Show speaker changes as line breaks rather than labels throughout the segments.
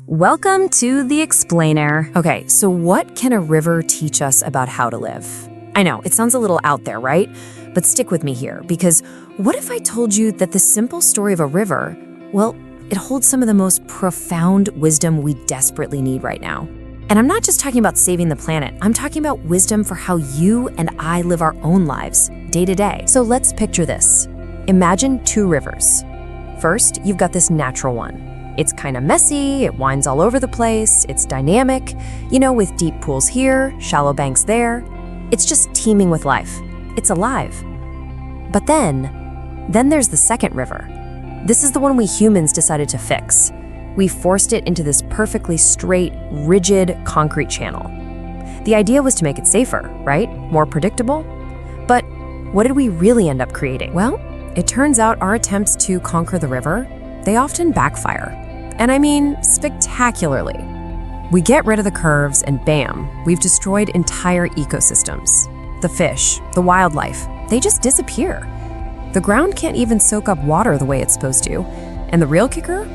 Welcome to The Explainer. Okay, so what can a river teach us about how to live? I know, it sounds a little out there, right? But stick with me here, because what if I told you that the simple story of a river, well, it holds some of the most profound wisdom we desperately need right now. And I'm not just talking about saving the planet, I'm talking about wisdom for how you and I live our own lives, day to day. So let's picture this. Imagine two rivers. First, you've got this natural one. It's kind of messy, it winds all over the place, it's dynamic, with deep pools here, shallow banks there. It's just teeming with life. It's alive. But then there's the second river. This is the one we humans decided to fix. We forced it into this perfectly straight, rigid concrete channel. The idea was to make it safer, right? More predictable. But what did we really end up creating? Well, it turns out our attempts to conquer the river, they often backfire. And I mean spectacularly. We get rid of the curves and bam, we've destroyed entire ecosystems. The fish, the wildlife, they just disappear. The ground can't even soak up water the way it's supposed to. And the real kicker?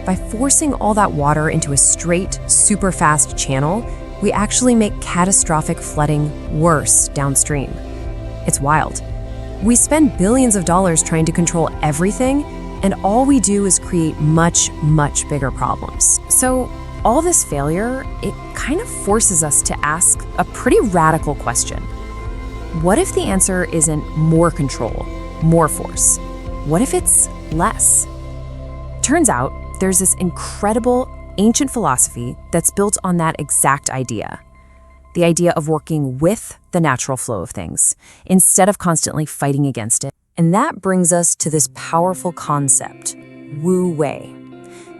By forcing all that water into a straight, super fast channel, we actually make catastrophic flooding worse downstream. It's wild. We spend billions of dollars trying to control everything, and all we do is create much, much bigger problems. So all this failure, it kind of forces us to ask a pretty radical question. What if the answer isn't more control, more force? What if it's less? Turns out there's this incredible ancient philosophy that's built on that exact idea. The idea of working with the natural flow of things instead of constantly fighting against it. And that brings us to this powerful concept, Wu Wei.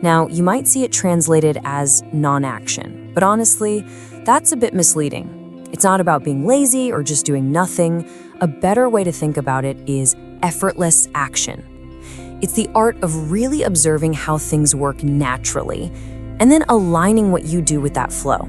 Now, you might see it translated as non-action, but honestly, that's a bit misleading. It's not about being lazy or just doing nothing. A better way to think about it is effortless action. It's the art of really observing how things work naturally, and then aligning what you do with that flow.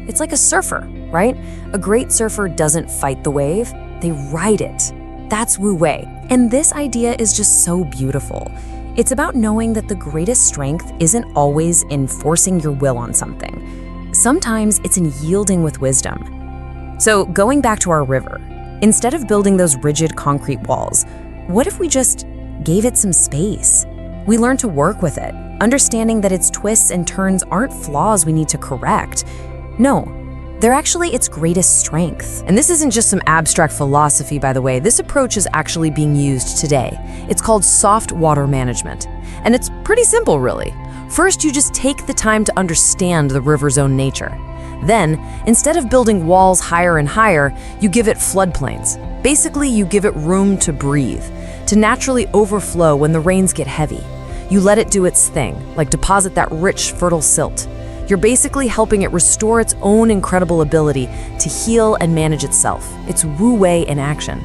It's like a surfer, right? A great surfer doesn't fight the wave, they ride it. That's Wu Wei. And this idea is just so beautiful. It's about knowing that the greatest strength isn't always in forcing your will on something. Sometimes it's in yielding with wisdom. So going back to our river, instead of building those rigid concrete walls, what if we just gave it some space? We learn to work with it, understanding that its twists and turns aren't flaws we need to correct. No, they're actually its greatest strength. And this isn't just some abstract philosophy, by the way. This approach is actually being used today. It's called soft water management. And it's pretty simple, really. First, you just take the time to understand the river's own nature. Then, instead of building walls higher and higher, you give it floodplains. Basically, you give it room to breathe, to naturally overflow when the rains get heavy. You let it do its thing, like deposit that rich, fertile silt. You're basically helping it restore its own incredible ability to heal and manage itself. It's Wu Wei in action.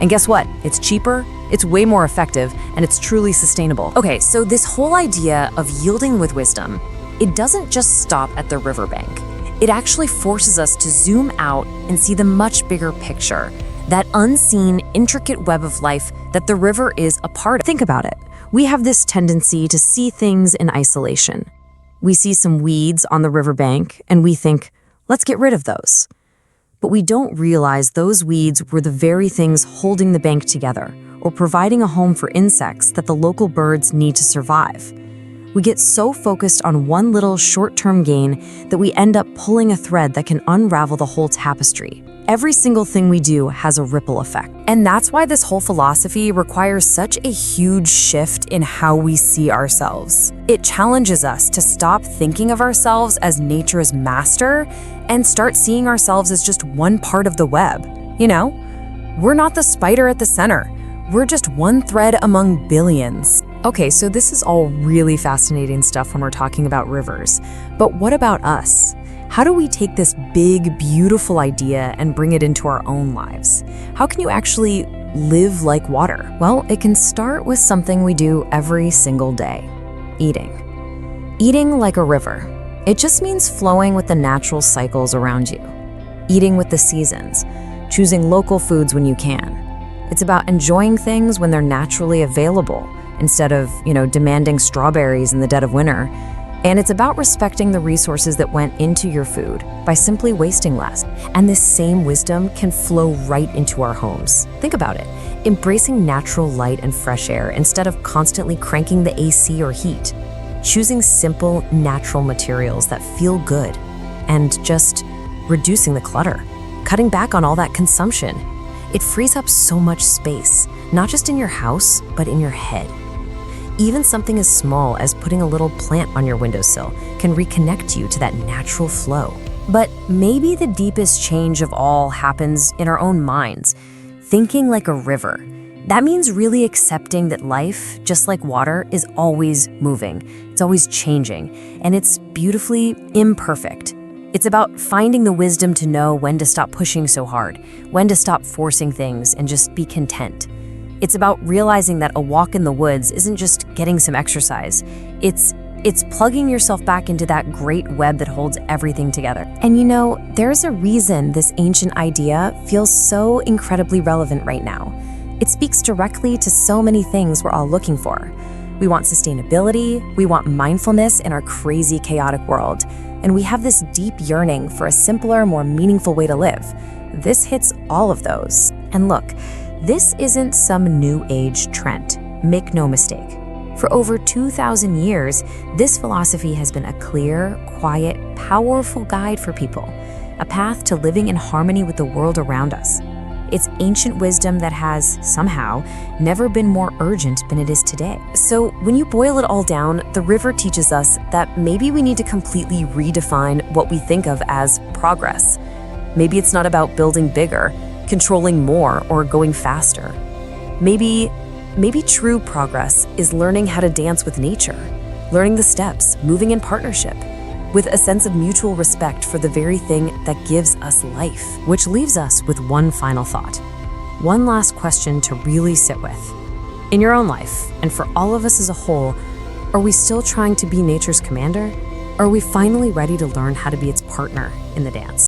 And guess what? It's cheaper, it's way more effective, and it's truly sustainable. Okay, so this whole idea of yielding with wisdom, it doesn't just stop at the riverbank. It actually forces us to zoom out and see the much bigger picture, that unseen, intricate web of life that the river is a part of. Think about it. We have this tendency to see things in isolation. We see some weeds on the riverbank and we think, let's get rid of those. But we don't realize those weeds were the very things holding the bank together or providing a home for insects that the local birds need to survive. We get so focused on one little short-term gain that we end up pulling a thread that can unravel the whole tapestry. Every single thing we do has a ripple effect. And that's why this whole philosophy requires such a huge shift in how we see ourselves. It challenges us to stop thinking of ourselves as nature's master and start seeing ourselves as just one part of the web. We're not the spider at the center. We're just one thread among billions. Okay, so this is all really fascinating stuff when we're talking about rivers. But what about us? How do we take this big, beautiful idea and bring it into our own lives? How can you actually live like water? Well, it can start with something we do every single day: eating. Eating like a river. It just means flowing with the natural cycles around you. Eating with the seasons, choosing local foods when you can. It's about enjoying things when they're naturally available, instead of, demanding strawberries in the dead of winter. And it's about respecting the resources that went into your food by simply wasting less. And this same wisdom can flow right into our homes. Think about it. Embracing natural light and fresh air instead of constantly cranking the AC or heat. Choosing simple, natural materials that feel good. And just reducing the clutter. Cutting back on all that consumption. It frees up so much space, not just in your house, but in your head. Even something as small as putting a little plant on your windowsill can reconnect you to that natural flow. But maybe the deepest change of all happens in our own minds, thinking like a river. That means really accepting that life, just like water, is always moving, it's always changing, and it's beautifully imperfect. It's about finding the wisdom to know when to stop pushing so hard, when to stop forcing things and just be content. It's about realizing that a walk in the woods isn't just getting some exercise. It's plugging yourself back into that great web that holds everything together. And you know, there's a reason this ancient idea feels so incredibly relevant right now. It speaks directly to so many things we're all looking for. We want sustainability, we want mindfulness in our crazy, chaotic world, and we have this deep yearning for a simpler, more meaningful way to live. This hits all of those. And look, this isn't some new age trend. Make no mistake. For over 2,000 years, this philosophy has been a clear, quiet, powerful guide for people, a path to living in harmony with the world around us. It's ancient wisdom that has, somehow, never been more urgent than it is today. So when you boil it all down, the river teaches us that maybe we need to completely redefine what we think of as progress. Maybe it's not about building bigger, controlling more, or going faster. Maybe true progress is learning how to dance with nature, learning the steps, moving in partnership, with a sense of mutual respect for the very thing that gives us life. Which leaves us with one final thought. One last question to really sit with. In your own life, and for all of us as a whole, are we still trying to be nature's commander? Or are we finally ready to learn how to be its partner in the dance?